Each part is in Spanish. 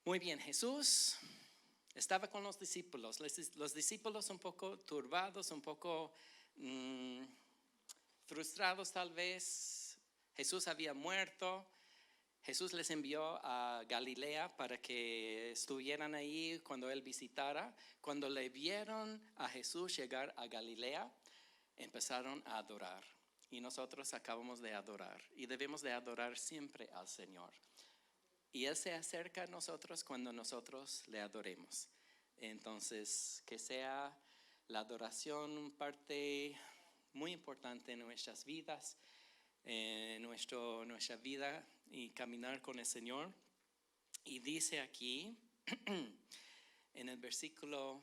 Muy bien, Jesús estaba con los discípulos. Los discípulos un poco turbados, un poco frustrados tal vez. Jesús había muerto. Jesús les envió a Galilea para que estuvieran ahí cuando Él visitara. Cuando le vieron a Jesús llegar a Galilea, empezaron a adorar. Y nosotros acabamos de adorar. Y debemos de adorar siempre al Señor. Y Él se acerca a nosotros cuando nosotros le adoremos. Entonces, que sea la adoración parte muy importante en nuestras vidas, en nuestra vida y caminar con el Señor. Y dice aquí, en el versículo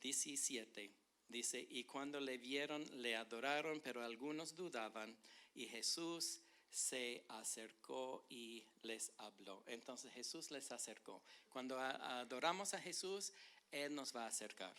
17, dice, y cuando le vieron, le adoraron, pero algunos dudaban, y Jesús se acercó y les habló. Entonces Jesús les acercó. Cuando adoramos a Jesús, Él nos va a acercar.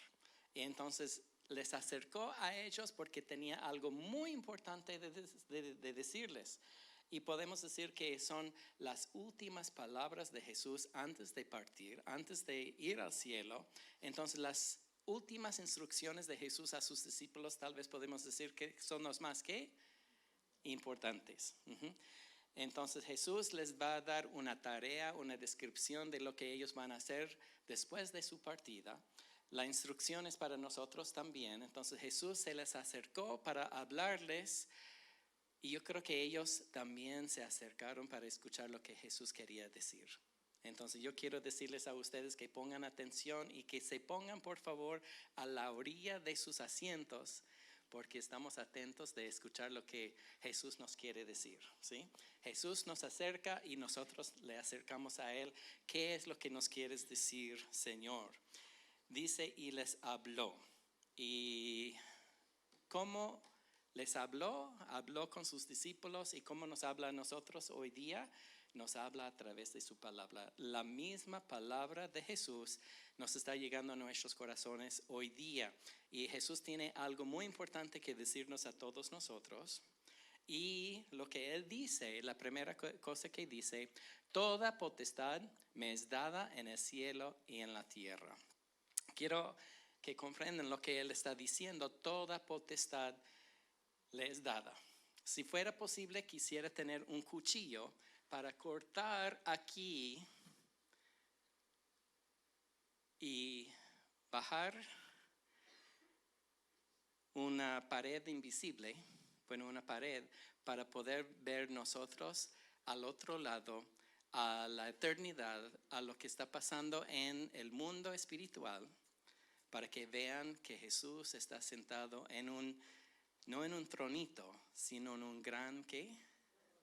Y entonces les acercó a ellos porque tenía algo muy importante de decirles. Y podemos decir que son las últimas palabras de Jesús antes de partir, antes de ir al cielo. Entonces las últimas instrucciones de Jesús a sus discípulos tal vez podemos decir que son los más que importantes. Entonces Jesús les va a dar una tarea, una descripción de lo que ellos van a hacer después de su partida. La instrucción es para nosotros también. Entonces Jesús se les acercó para hablarles y yo creo que ellos también se acercaron para escuchar lo que Jesús quería decir. Entonces yo quiero decirles a ustedes que pongan atención y que se pongan por favor a la orilla de sus asientos, porque estamos atentos de escuchar lo que Jesús nos quiere decir, ¿sí? Jesús nos acerca y nosotros le acercamos a Él. ¿Qué es lo que nos quieres decir, Señor? Dice, y les habló. ¿Y cómo les habló? Habló con sus discípulos. ¿Y cómo nos habla a nosotros hoy día? Nos habla a través de su palabra. La misma palabra de Jesús nos está llegando a nuestros corazones hoy día. Y Jesús tiene algo muy importante que decirnos a todos nosotros. Y lo que Él dice, la primera cosa que dice, toda potestad me es dada en el cielo y en la tierra. Quiero que comprendan lo que Él está diciendo, toda potestad le es dada. Si fuera posible, quisiera tener un cuchillo para cortar aquí y bajar una pared invisible, bueno, una pared, para poder ver nosotros al otro lado, a la eternidad, a lo que está pasando en el mundo espiritual, para que vean que Jesús está sentado no en un tronito, sino en un gran, ¿qué?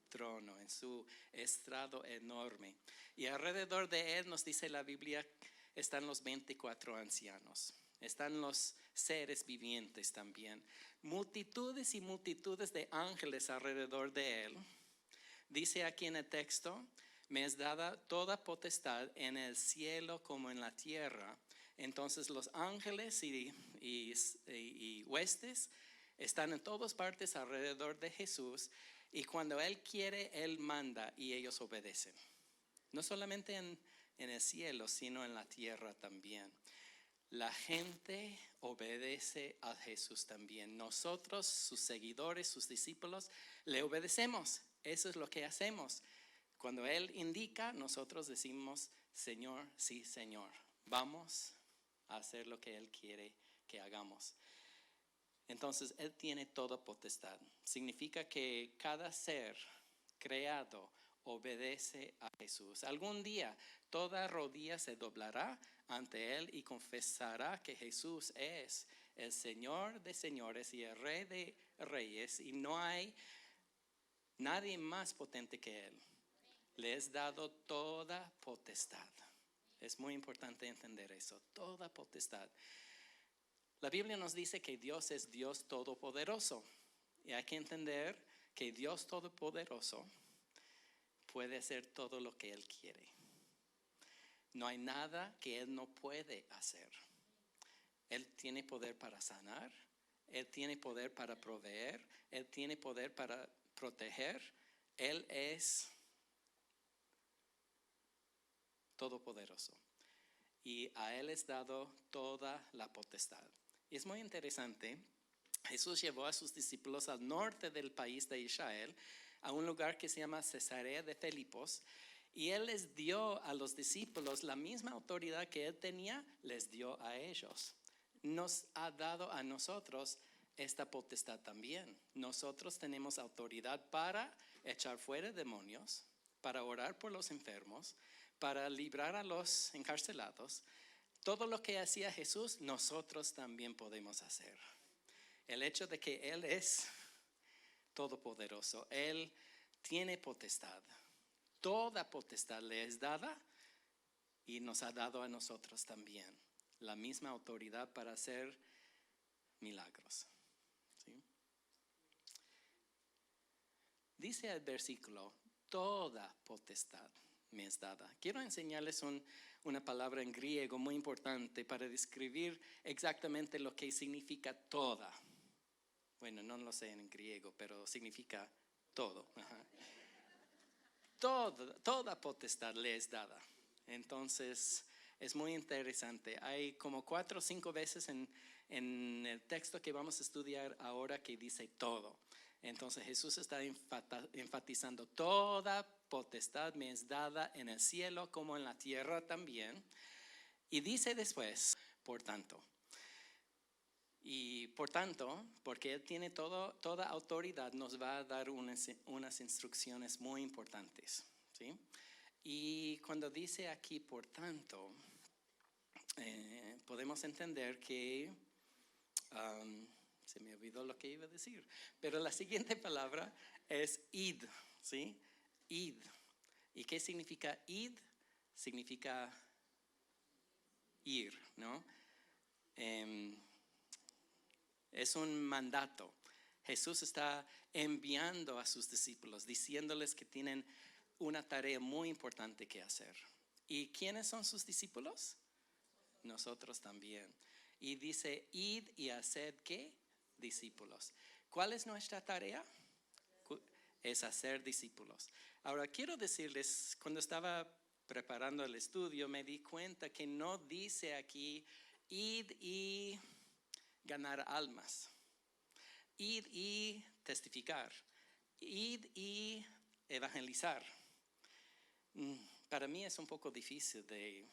Trono, en su estrado enorme. Y alrededor de Él, nos dice la Biblia, están los 24 ancianos. Están los seres vivientes también. Multitudes y multitudes de ángeles alrededor de Él. Dice aquí en el texto, me es dada toda potestad en el cielo como en la tierra. Entonces los ángeles y huestes están en todas partes alrededor de Jesús. Y cuando Él quiere, Él manda y ellos obedecen. No solamente en el cielo, sino en la tierra también. La gente obedece a Jesús también. Nosotros, sus seguidores, sus discípulos, le obedecemos. Eso es lo que hacemos. Cuando Él indica, nosotros decimos, Señor, sí, Señor. Vamos a hacer lo que Él quiere que hagamos. Entonces, Él tiene toda potestad. Significa que cada ser creado obedece a Jesús. Algún día toda rodilla se doblará ante Él y confesará que Jesús es el Señor de señores y el Rey de reyes. Y no hay nadie más potente que Él. Le es dado toda potestad. Es muy importante entender eso, toda potestad. La Biblia nos dice que Dios es Dios todopoderoso. Y hay que entender que Dios todopoderoso puede hacer todo lo que Él quiere. No hay nada que Él no puede hacer. Él tiene poder para sanar. Él tiene poder para proveer. Él tiene poder para proteger. Él es todopoderoso. Y a Él es dado toda la potestad. Y es muy interesante. Jesús llevó a sus discípulos al norte del país de Israel, a un lugar que se llama Cesarea de Filipos, y Él les dio a los discípulos la misma autoridad que Él tenía, les dio a ellos. Nos ha dado a nosotros esta potestad también. Nosotros tenemos autoridad para echar fuera demonios, para orar por los enfermos, para librar a los encarcelados. Todo lo que hacía Jesús, nosotros también podemos hacer. El hecho de que Él es todopoderoso, Él tiene potestad. Toda potestad le es dada y nos ha dado a nosotros también la misma autoridad para hacer milagros. ¿Sí? Dice el versículo, toda potestad me es dada. Quiero enseñarles una palabra en griego muy importante para describir exactamente lo que significa toda. Bueno, no lo sé en griego, pero significa todo. Ajá. Toda potestad le es dada. Entonces, es muy interesante. Hay como 4 o 5 veces en el texto que vamos a estudiar ahora que dice todo. Entonces, Jesús está enfatizando, toda potestad me es dada en el cielo como en la tierra también. Y dice después, por tanto. Y por tanto, porque Él tiene toda autoridad, nos va a dar unas instrucciones muy importantes, ¿sí? Y cuando dice aquí, por tanto, podemos entender que, se me olvidó lo que iba a decir, pero la siguiente palabra es id, ¿sí? Id. ¿Y qué significa id? Significa ir, ¿no? Es un mandato. Jesús está enviando a sus discípulos, diciéndoles que tienen una tarea muy importante que hacer. ¿Y quiénes son sus discípulos? Nosotros también. Y dice, id y haced ¿qué? Discípulos. ¿Cuál es nuestra tarea? Es hacer discípulos. Ahora quiero decirles, cuando estaba preparando el estudio, me di cuenta que no dice aquí, id y ganar almas, id y testificar, id y evangelizar. Para mí es un poco difícil de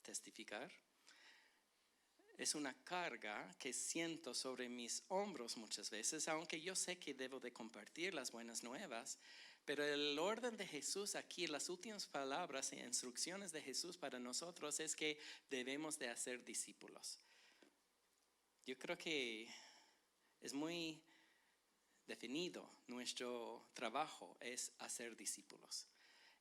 testificar. Es una carga que siento sobre mis hombros muchas veces, aunque yo sé que debo de compartir las buenas nuevas. Pero el orden de Jesús aquí, las últimas palabras e instrucciones de Jesús para nosotros es que debemos de hacer discípulos. Yo creo que es muy definido. Nuestro trabajo es hacer discípulos.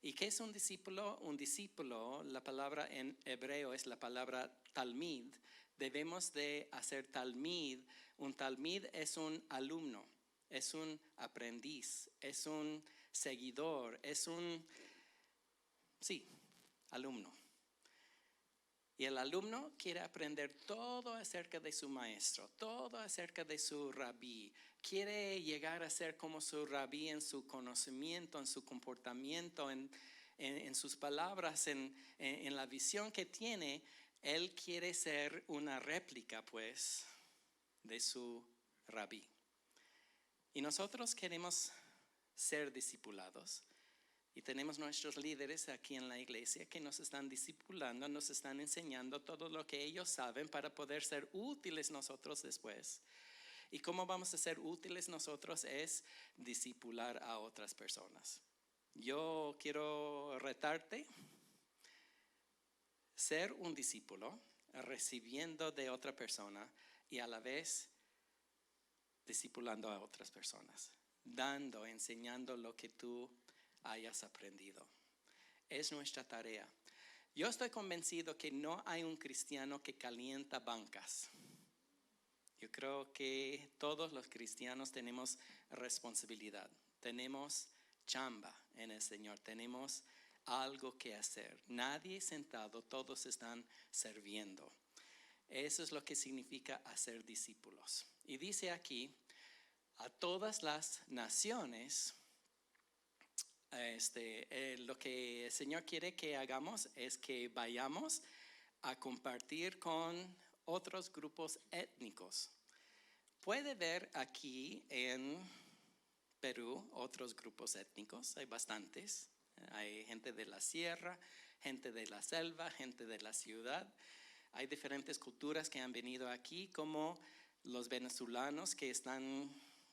¿Y qué es un discípulo? Un discípulo, la palabra en hebreo es la palabra talmid. Debemos de hacer talmid. Un talmid es un alumno, es un aprendiz, es un seguidor, es un, alumno. Y el alumno quiere aprender todo acerca de su maestro, todo acerca de su rabí. Quiere llegar a ser como su rabí en su conocimiento, en su comportamiento, en sus palabras, en la visión que tiene. Él quiere ser una réplica, pues, de su rabí. Y nosotros queremos ser discipulados. Y tenemos nuestros líderes aquí en la iglesia que nos están discipulando, nos están enseñando todo lo que ellos saben para poder ser útiles nosotros después. ¿Y cómo vamos a ser útiles nosotros? Es discipular a otras personas. Yo quiero retarte, ser un discípulo, recibiendo de otra persona y a la vez discipulando a otras personas, dando, enseñando lo que tú hayas aprendido. Es nuestra tarea. Yo estoy convencido que no hay un cristiano que calienta bancas. Yo creo que todos los cristianos tenemos responsabilidad, tenemos chamba en el Señor, tenemos algo que hacer. Nadie sentado, todos están sirviendo. Eso es lo que significa hacer discípulos. Y dice aquí, a todas las naciones, Lo que el Señor quiere que hagamos es que vayamos a compartir con otros grupos étnicos. Puede ver aquí en Perú otros grupos étnicos, hay bastantes. Hay gente de la sierra, gente de la selva, gente de la ciudad. Hay diferentes culturas que han venido aquí, como los venezolanos que están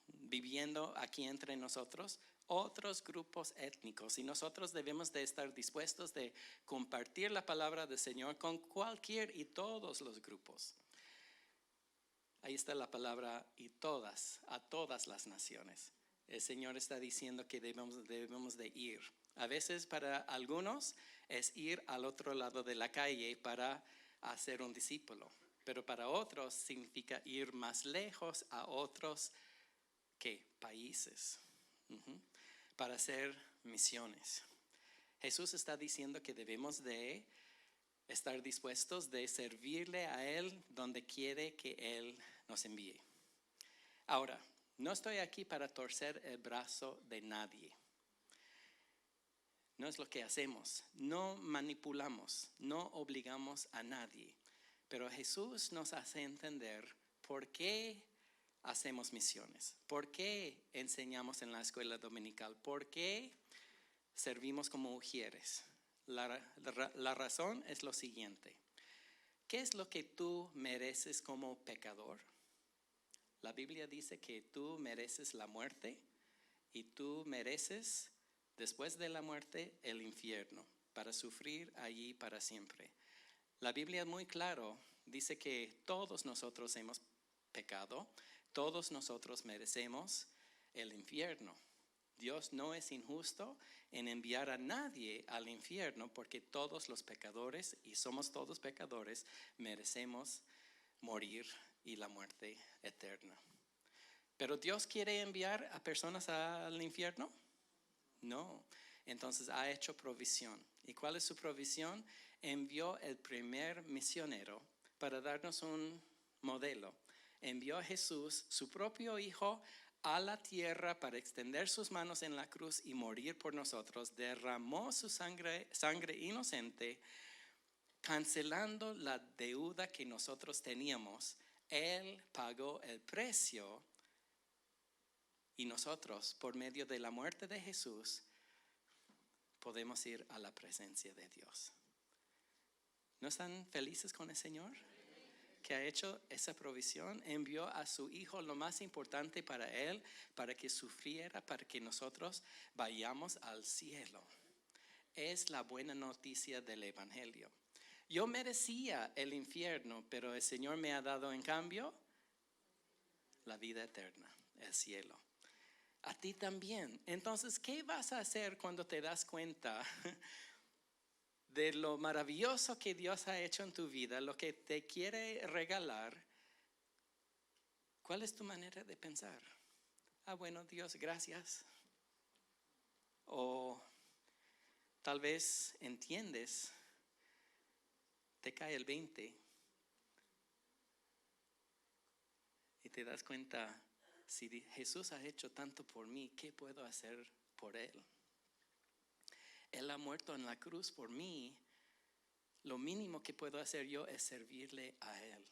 viviendo aquí entre nosotros, otros grupos étnicos. Y nosotros debemos de estar dispuestos de compartir la palabra del Señor con cualquier y todos los grupos. Ahí está la palabra y todas, a todas las naciones. El Señor está diciendo que debemos de ir. A veces para algunos es ir al otro lado de la calle para hacer un discípulo. Pero para otros significa ir más lejos a otros países. Para hacer misiones. Jesús está diciendo que debemos de estar dispuestos de servirle a Él donde quiere que Él nos envíe. Ahora, no estoy aquí para torcer el brazo de nadie. No es lo que hacemos. No manipulamos, no obligamos a nadie. Pero Jesús nos hace entender por qué hacemos misiones, por qué enseñamos en la escuela dominical, por qué servimos como ujieres. La razón es lo siguiente. ¿Qué es lo que tú mereces como pecador? La Biblia dice que tú mereces la muerte y tú mereces, después de la muerte, el infierno, para sufrir allí para siempre. La Biblia es muy claro, dice que todos nosotros hemos pecado, todos nosotros merecemos el infierno. Dios no es injusto en enviar a nadie al infierno porque todos los pecadores, y somos todos pecadores, merecemos morir y la muerte eterna. ¿Pero Dios quiere enviar a personas al infierno? No. Entonces ha hecho provisión. ¿Y cuál es su provisión? Envió el primer misionero para darnos un modelo. Envió a Jesús, su propio Hijo, a la tierra para extender sus manos en la cruz y morir por nosotros. Derramó su sangre inocente, cancelando la deuda que nosotros teníamos. Él pagó el precio y nosotros, por medio de la muerte de Jesús, podemos ir a la presencia de Dios. ¿No están felices con el Señor? Que ha hecho esa provisión, envió a su Hijo, lo más importante para Él, para que sufriera, para que nosotros vayamos al cielo. Es la buena noticia del Evangelio. Yo merecía el infierno, pero el Señor me ha dado en cambio la vida eterna, el cielo. A ti también. Entonces, ¿qué vas a hacer cuando te das cuenta de lo maravilloso que Dios ha hecho en tu vida, lo que te quiere regalar? ¿Cuál es tu manera de pensar? Bueno, Dios, gracias. O tal vez entiendes, te cae el 20 y te das cuenta, si Jesús ha hecho tanto por mí, ¿qué puedo hacer por Él? Él ha muerto en la cruz por mí. Lo mínimo que puedo hacer yo es servirle a Él.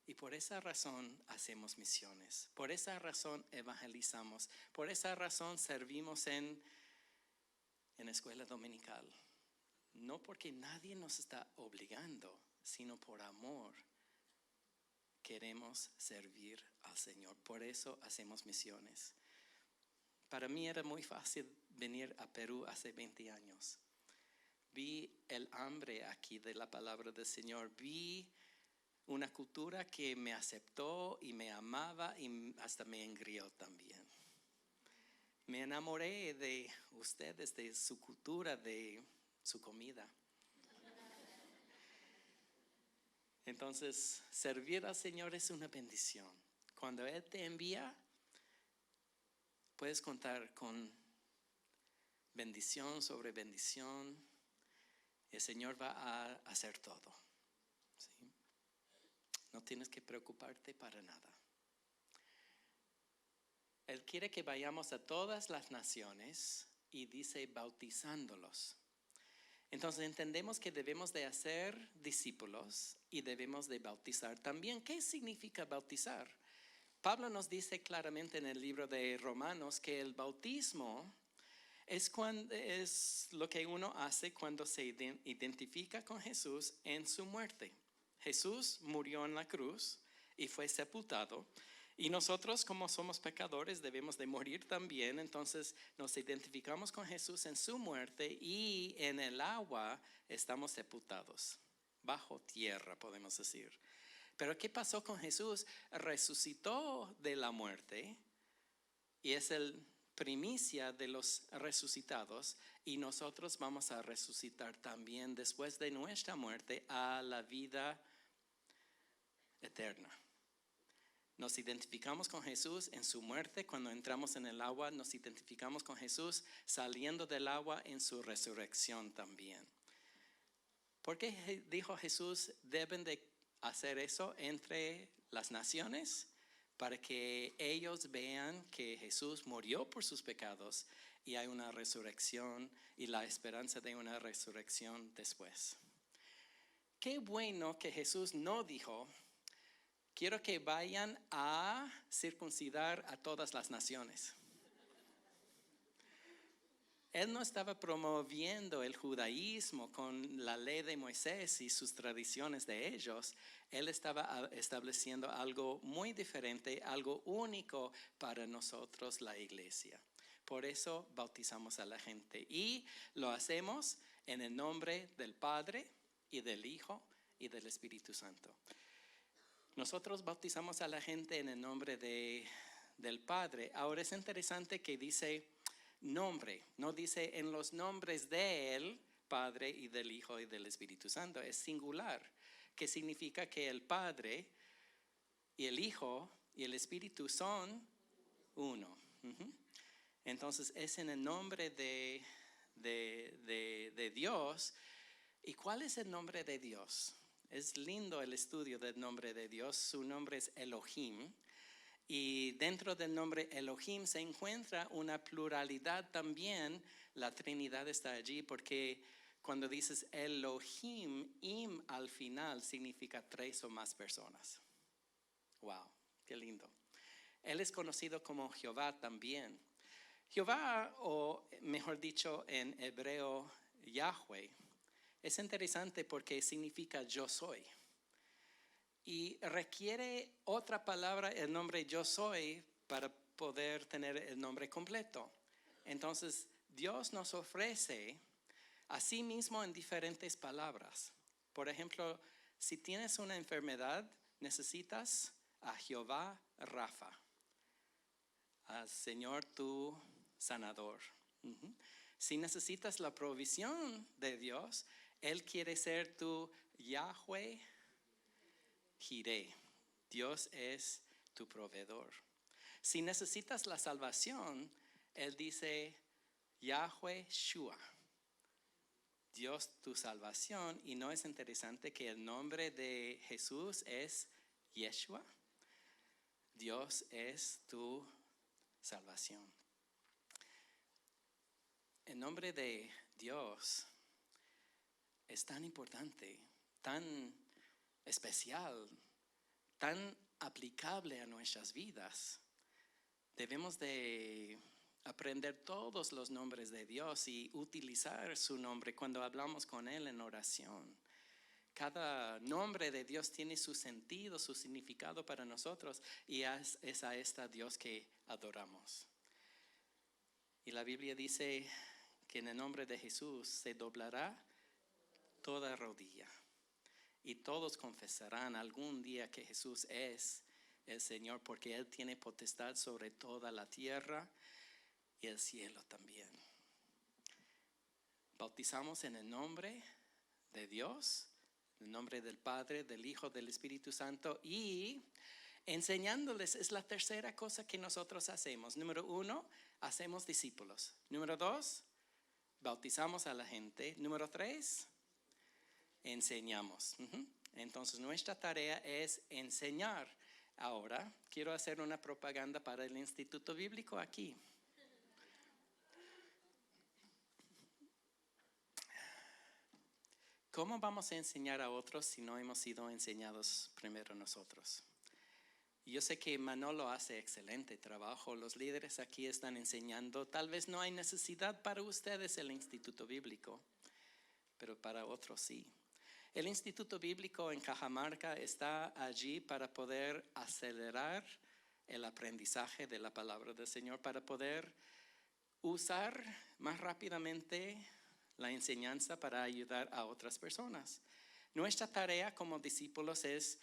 Y por esa razón hacemos misiones. Por esa razón evangelizamos. Por esa razón servimos en escuela dominical. No porque nadie nos está obligando, sino por amor. Queremos servir al Señor. Por eso hacemos misiones. Para mí era muy fácil venir a Perú hace 20 años. Vi el hambre aquí de la palabra del Señor. Vi una cultura que me aceptó y me amaba y hasta me engrió también. Me enamoré de ustedes, de su cultura, de su comida. Entonces, servir al Señor es una bendición. Cuando Él te envía, puedes contar con bendición sobre bendición. El Señor va a hacer todo. ¿Sí? No tienes que preocuparte para nada. Él quiere que vayamos a todas las naciones y dice bautizándolos. Entonces entendemos que debemos de hacer discípulos y debemos de bautizar también. ¿Qué significa bautizar? Pablo nos dice claramente en el libro de Romanos que el bautismo es lo que uno hace cuando se identifica con Jesús en su muerte. Jesús murió en la cruz y fue sepultado. Y nosotros, como somos pecadores, debemos de morir también. Entonces nos identificamos con Jesús en su muerte y en el agua estamos sepultados. Bajo tierra, podemos decir. Pero ¿qué pasó con Jesús? Resucitó de la muerte y es el primicia de los resucitados, y nosotros vamos a resucitar también después de nuestra muerte a la vida eterna. Nos identificamos con Jesús en su muerte cuando entramos en el agua, nos identificamos con Jesús saliendo del agua en su resurrección también. ¿Por qué dijo Jesús deben de hacer eso entre las naciones? Para que ellos vean que Jesús murió por sus pecados y hay una resurrección y la esperanza de una resurrección después. Qué bueno que Jesús no dijo, quiero que vayan a circuncidar a todas las naciones. Él no estaba promoviendo el judaísmo con la ley de Moisés y sus tradiciones de ellos. Él estaba estableciendo algo muy diferente, algo único para nosotros, la iglesia. Por eso bautizamos a la gente y lo hacemos en el nombre del Padre y del Hijo y del Espíritu Santo. Nosotros bautizamos a la gente en el nombre del Padre. Ahora es interesante que dice nombre, no dice en los nombres del Padre y del Hijo y del Espíritu Santo, es singular, que significa que el Padre y el Hijo y el Espíritu son uno. Entonces es en el nombre de Dios. ¿Y cuál es el nombre de Dios? Es lindo el estudio del nombre de Dios. Su nombre es Elohim. Y dentro del nombre Elohim se encuentra una pluralidad también. La Trinidad está allí porque cuando dices Elohim, im al final significa 3 o más personas. Wow, qué lindo. Él es conocido como Jehová también. Jehová, o mejor dicho en hebreo Yahweh, es interesante porque significa yo soy. Y requiere otra palabra, el nombre yo soy, para poder tener el nombre completo. Entonces, Dios nos ofrece a sí mismo en diferentes palabras. Por ejemplo, si tienes una enfermedad, necesitas a Jehová Rafa, al Señor tu sanador. Si necesitas la provisión de Dios, Él quiere ser tu Yahweh Jireh. Dios es tu proveedor. Si necesitas la salvación, Él dice Yahweh Shua, Dios tu salvación. Y no es interesante que el nombre de Jesús es Yeshua. Dios es tu salvación. El nombre de Dios es tan importante, tan especial, tan aplicable a nuestras vidas. Debemos de aprender todos los nombres de Dios y utilizar su nombre cuando hablamos con Él en oración. Cada nombre de Dios tiene su sentido, su significado para nosotros, y es a este Dios que adoramos. Y la Biblia dice que en el nombre de Jesús se doblará toda rodilla. Y todos confesarán algún día que Jesús es el Señor, porque Él tiene potestad sobre toda la tierra y el cielo también. Bautizamos en el nombre de Dios, en el nombre del Padre, del Hijo, del Espíritu Santo, y enseñándoles es la tercera cosa que nosotros hacemos. Número 1, hacemos discípulos. Número 2, bautizamos a la gente. Número 3, enseñamos. Entonces nuestra tarea es enseñar. Ahora quiero hacer una propaganda para el Instituto Bíblico aquí. ¿Cómo vamos a enseñar a otros si no hemos sido enseñados primero nosotros? Yo sé que Manolo hace excelente trabajo, los líderes aquí están enseñando, tal vez no hay necesidad para ustedes el Instituto Bíblico, pero para otros sí. El Instituto Bíblico en Cajamarca está allí para poder acelerar el aprendizaje de la palabra del Señor, para poder usar más rápidamente la enseñanza para ayudar a otras personas. Nuestra tarea como discípulos es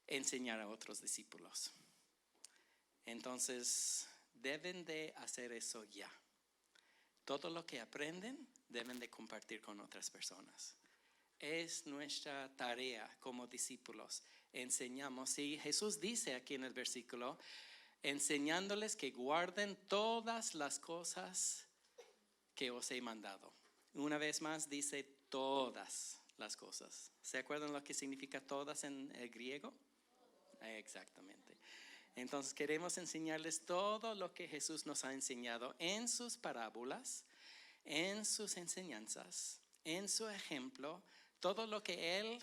enseñar a otros discípulos. Entonces, deben de hacer eso ya. Todo lo que aprenden deben de compartir con otras personas. Es nuestra tarea como discípulos. Enseñamos, y Jesús dice aquí en el versículo, enseñándoles que guarden todas las cosas que os he mandado. Una vez más dice todas las cosas. ¿Se acuerdan lo que significa todas en el griego? Exactamente. Entonces queremos enseñarles todo lo que Jesús nos ha enseñado en sus parábolas, en sus enseñanzas, en su ejemplo, todo lo que Él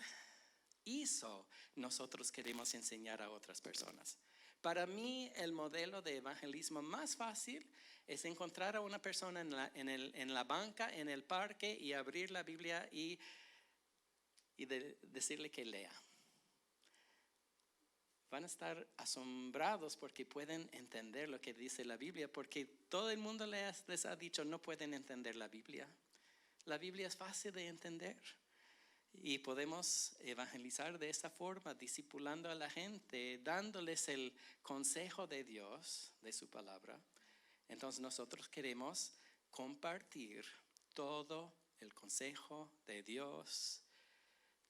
hizo, nosotros queremos enseñar a otras personas. Para mí, el modelo de evangelismo más fácil es encontrar a una persona en la banca, en el parque, y abrir la Biblia y decirle que lea. Van a estar asombrados porque pueden entender lo que dice la Biblia, porque todo el mundo les ha dicho no pueden entender la Biblia. La Biblia es fácil de entender. Y podemos evangelizar de esa forma, discipulando a la gente, dándoles el consejo de Dios, de su palabra. Entonces nosotros queremos compartir todo el consejo de Dios,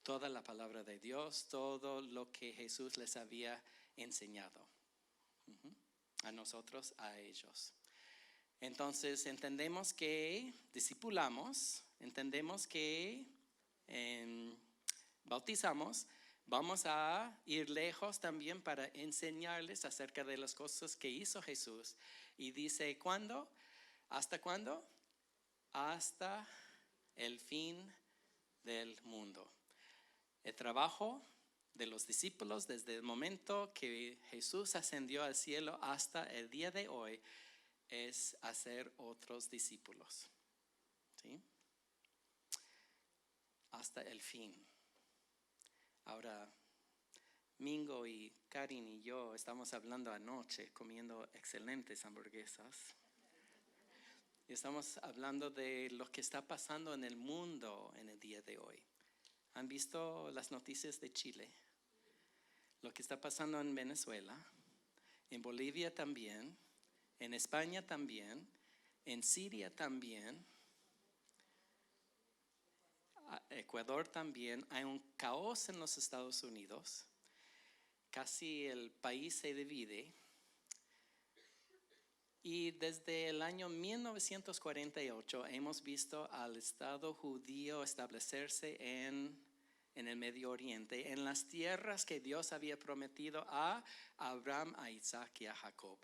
toda la palabra de Dios, todo lo que Jesús les había enseñado. A nosotros, a ellos. Entonces entendemos que discipulamos, entendemos que bautizamos, vamos a ir lejos también para enseñarles acerca de las cosas que hizo Jesús. Y dice, ¿cuándo? ¿Hasta cuándo? Hasta el fin del mundo. El trabajo de los discípulos desde el momento que Jesús ascendió al cielo hasta el día de hoy es hacer otros discípulos. ¿Sí? Hasta el fin. Ahora, Mingo y Karin y yo estamos hablando anoche, comiendo excelentes hamburguesas. Y estamos hablando de lo que está pasando en el mundo en el día de hoy. ¿Han visto las noticias de Chile? Lo que está pasando en Venezuela, en Bolivia también, en España también, en Siria también. Ecuador también, hay un caos en los Estados Unidos, casi el país se divide y desde el año 1948 hemos visto al Estado judío establecerse en el Medio Oriente, en las tierras que Dios había prometido a Abraham, a Isaac y a Jacob.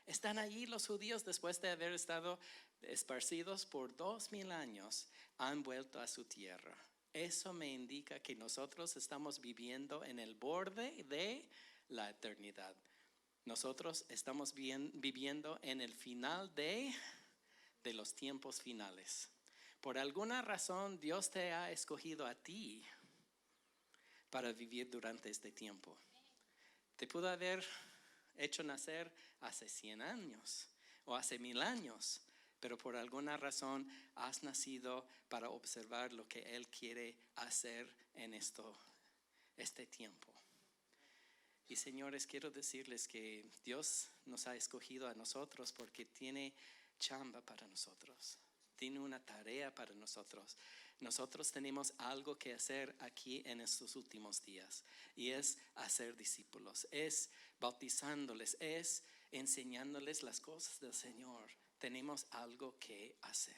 Están allí los judíos después de haber estado esparcidos por 2000 años, han vuelto a su tierra. Eso me indica que nosotros estamos viviendo en el borde de la eternidad. Nosotros estamos viviendo en el final de los tiempos finales. Por alguna razón Dios te ha escogido a ti para vivir durante este tiempo. Te pudo haber hecho nacer hace 100 años o hace 1000 años, pero por alguna razón has nacido para observar lo que Él quiere hacer en este tiempo. Y señores, quiero decirles que Dios nos ha escogido a nosotros porque tiene chamba para nosotros, tiene una tarea para nosotros. Nosotros tenemos algo que hacer aquí en estos últimos días y es hacer discípulos, es bautizándoles, es enseñándoles las cosas del Señor. Tenemos algo que hacer.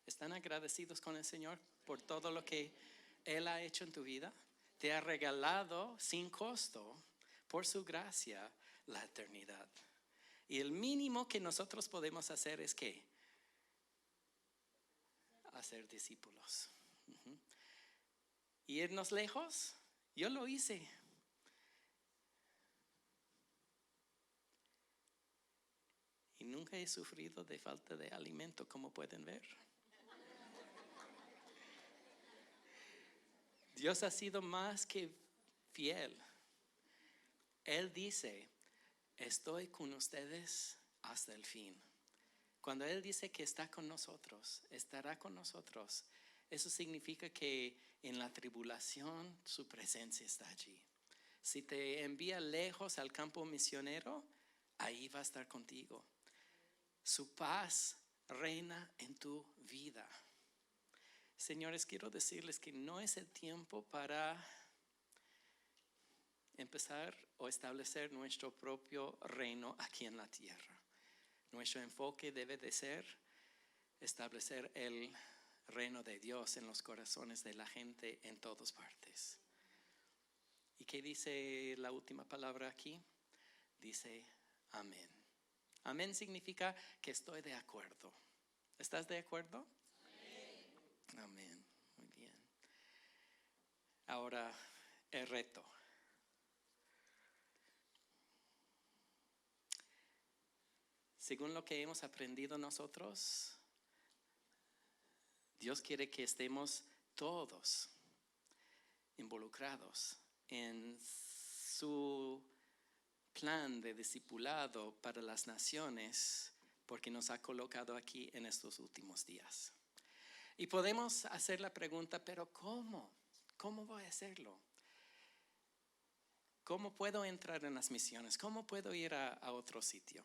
¿Están agradecidos con el Señor por todo lo que Él ha hecho en tu vida? Te ha regalado sin costo, por su gracia, la eternidad. Y el mínimo que nosotros podemos hacer es ¿qué? hacer discípulos. Irnos lejos, yo lo hice. Y nunca he sufrido de falta de alimento, como pueden ver. Dios ha sido más que fiel. Él dice, estoy con ustedes hasta el fin. Cuando Él dice que está con nosotros, estará con nosotros, eso significa que en la tribulación su presencia está allí. Si te envía lejos al campo misionero, ahí va a estar contigo. Su paz reina en tu vida. Señores, quiero decirles que no es el tiempo para empezar o establecer nuestro propio reino aquí en la tierra. Nuestro enfoque debe de ser establecer el reino de Dios en los corazones de la gente en todas partes. ¿Y qué dice la última palabra aquí? Dice amén. Amén significa que estoy de acuerdo. ¿Estás de acuerdo? Amén. Muy bien. Ahora, el reto. Según lo que hemos aprendido nosotros, Dios quiere que estemos todos involucrados en su plan de discipulado para las naciones, porque nos ha colocado aquí en estos últimos días. Y podemos hacer la pregunta, pero ¿cómo? ¿Cómo voy a hacerlo? ¿Cómo puedo entrar en las misiones? ¿Cómo puedo ir a otro sitio?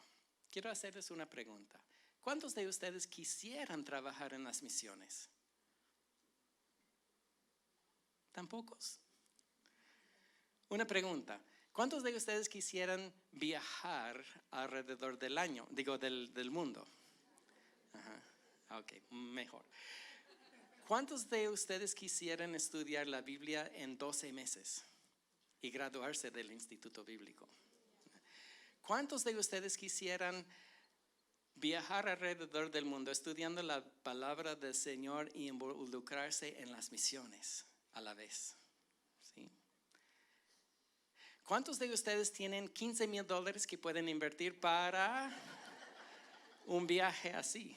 Quiero hacerles una pregunta. ¿Cuántos de ustedes quisieran trabajar en las misiones? ¿Tan pocos? Una pregunta. ¿Cuántos de ustedes quisieran viajar alrededor del año? Del mundo. Ajá. Ok, mejor. ¿Cuántos de ustedes quisieran estudiar la Biblia en 12 meses y graduarse del Instituto Bíblico? ¿Cuántos de ustedes quisieran viajar alrededor del mundo estudiando la palabra del Señor y involucrarse en las misiones a la vez? ¿Sí? ¿Cuántos de ustedes tienen $15,000 que pueden invertir para un viaje así?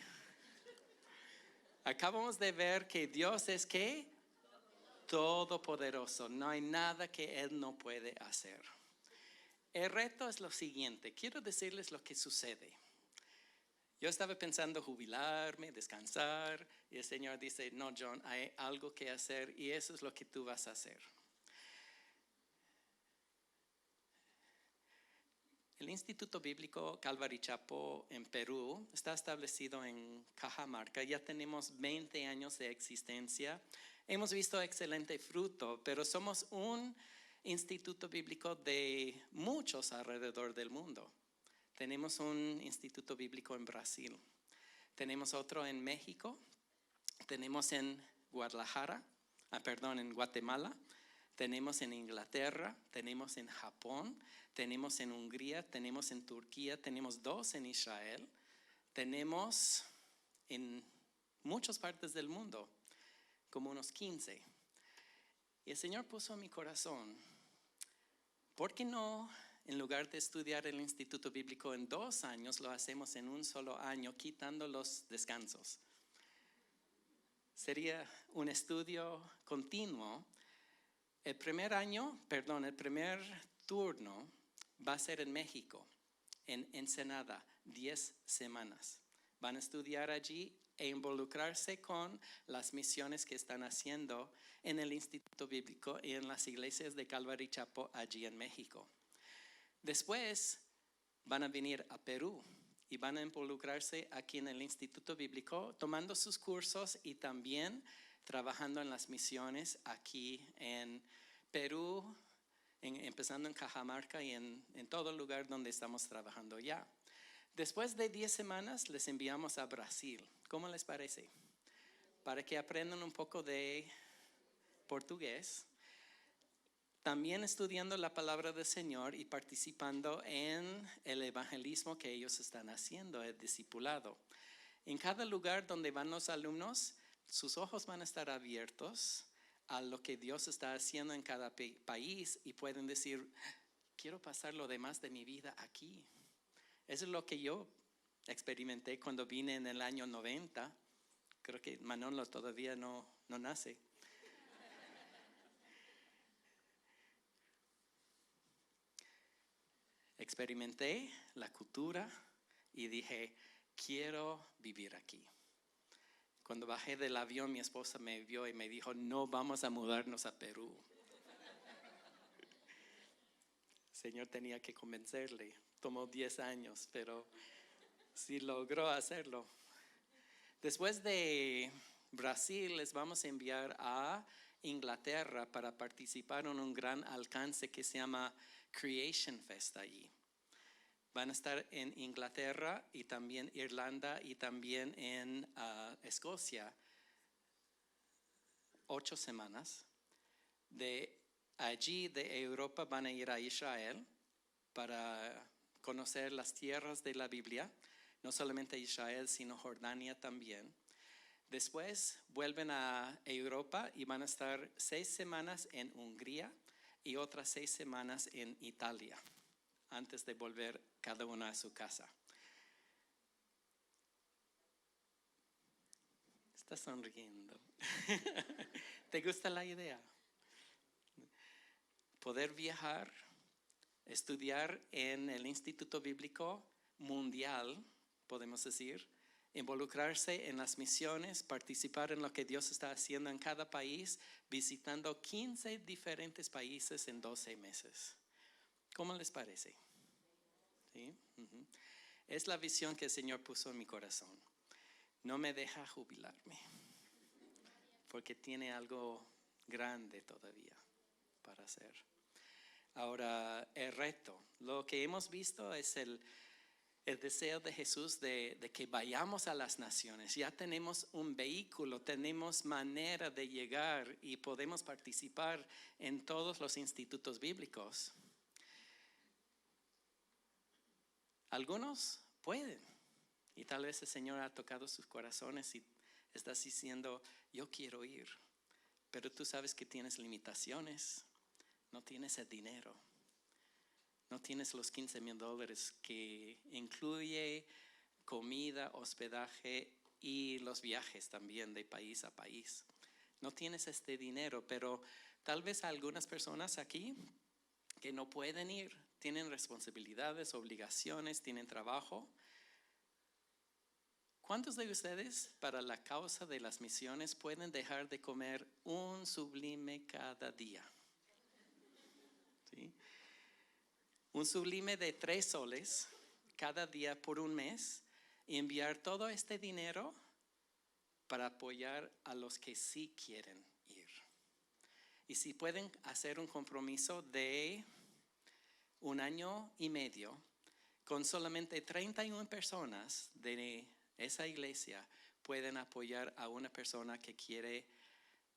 Acabamos de ver que Dios es ¿qué? Todopoderoso. No hay nada que Él no puede hacer. El reto es lo siguiente. Quiero decirles lo que sucede. Yo estaba pensando jubilarme, descansar, y el Señor dice, no, John, hay algo que hacer y eso es lo que tú vas a hacer. El Instituto Bíblico Calvary Chapel en Perú está establecido en Cajamarca. Ya tenemos 20 años de existencia. Hemos visto excelente fruto, pero somos un instituto bíblico de muchos alrededor del mundo. Tenemos un instituto bíblico en Brasil, tenemos otro en México, tenemos en en Guatemala, tenemos en Inglaterra, tenemos en Japón, tenemos en Hungría, tenemos en Turquía, tenemos 2 en Israel, tenemos en muchas partes del mundo, como unos 15. Y el Señor puso en mi corazón, ¿por qué no, en lugar de estudiar el Instituto Bíblico en 2 años, lo hacemos en un solo año, quitando los descansos? Sería un estudio continuo. El primer turno va a ser en México, en Ensenada, 10 semanas. Van a estudiar allí e involucrarse con las misiones que están haciendo en el Instituto Bíblico y en las iglesias de Calvary Chapel allí en México. Después van a venir a Perú y van a involucrarse aquí en el Instituto Bíblico, tomando sus cursos y también trabajando en las misiones aquí en Perú, empezando en Cajamarca y en todo lugar donde estamos trabajando ya. Después de 10 semanas les enviamos a Brasil. ¿Cómo les parece? Para que aprendan un poco de portugués. También estudiando la palabra del Señor y participando en el evangelismo que ellos están haciendo, el discipulado. En cada lugar donde van los alumnos, sus ojos van a estar abiertos a lo que Dios está haciendo en cada país y pueden decir, quiero pasar lo demás de mi vida aquí. Eso es lo que yo experimenté cuando vine en el año 90. Creo que Manolo todavía no nace. Experimenté la cultura y dije, quiero vivir aquí. Cuando bajé del avión, mi esposa me vio y me dijo, no vamos a mudarnos a Perú. El Señor tenía que convencerle. Tomó 10 años, pero sí logró hacerlo. Después de Brasil, les vamos a enviar a Inglaterra para participar en un gran alcance que se llama Creation Fest allí. Van a estar en Inglaterra y también Irlanda y también en Escocia 8 semanas. De allí, de Europa, van a ir a Israel para conocer las tierras de la Biblia, no solamente Israel, sino Jordania también. Después vuelven a Europa y van a estar 6 semanas en Hungría y otras 6 semanas en Italia, antes de volver cada uno a su casa. Estás sonriendo. ¿Te gusta la idea? Poder viajar, estudiar en el Instituto Bíblico Mundial, podemos decir, involucrarse en las misiones, participar en lo que Dios está haciendo en cada país, visitando 15 diferentes países en 12 meses. ¿Cómo les parece? ¿Sí? Es la visión que el Señor puso en mi corazón. No me deja jubilarme, porque tiene algo grande todavía para hacer. Ahora, el reto, lo que hemos visto es el deseo de Jesús de que vayamos a las naciones. Ya tenemos un vehículo, tenemos manera de llegar y podemos participar en todos los institutos bíblicos. Algunos pueden y tal vez el Señor ha tocado sus corazones y estás diciendo, yo quiero ir, pero tú sabes que tienes limitaciones, no tienes el dinero. No tienes los $15,000 que incluye comida, hospedaje y los viajes también de país a país. No tienes este dinero, pero tal vez algunas personas aquí que no pueden ir, tienen responsabilidades, obligaciones, tienen trabajo. ¿Cuántos de ustedes para la causa de las misiones pueden dejar de comer un sublime cada día? ¿Sí? Un sublime de 3 soles cada día por un mes y enviar todo este dinero para apoyar a los que sí quieren ir. Y si pueden hacer un compromiso de 1 año y medio con solamente 31 personas de esa iglesia, pueden apoyar a una persona que quiere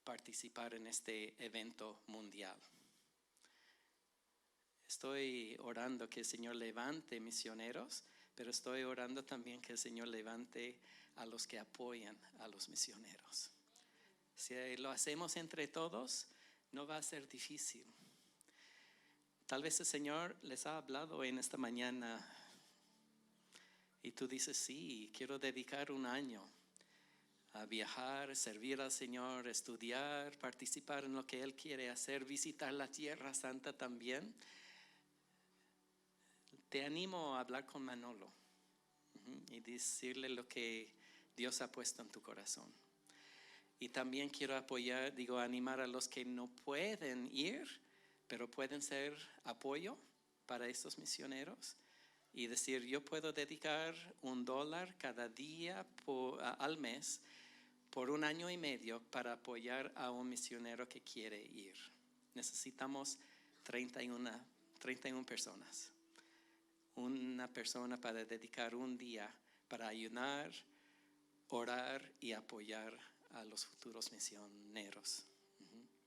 participar en este evento mundial. Estoy orando que el Señor levante misioneros, pero estoy orando también que el Señor levante a los que apoyan a los misioneros. Si lo hacemos entre todos, no va a ser difícil. Tal vez el Señor les ha hablado en esta mañana y tú dices, sí, quiero dedicar 1 año a viajar, servir al Señor, estudiar, participar en lo que Él quiere hacer, visitar la Tierra Santa también. Te animo a hablar con Manolo y decirle lo que Dios ha puesto en tu corazón. Y también quiero animar a los que no pueden ir, pero pueden ser apoyo para estos misioneros. Y decir, yo puedo dedicar $1 cada día al mes por 1 año y medio para apoyar a un misionero que quiere ir. Necesitamos 31 personas. Una persona para dedicar 1 día para ayudar, orar y apoyar a los futuros misioneros.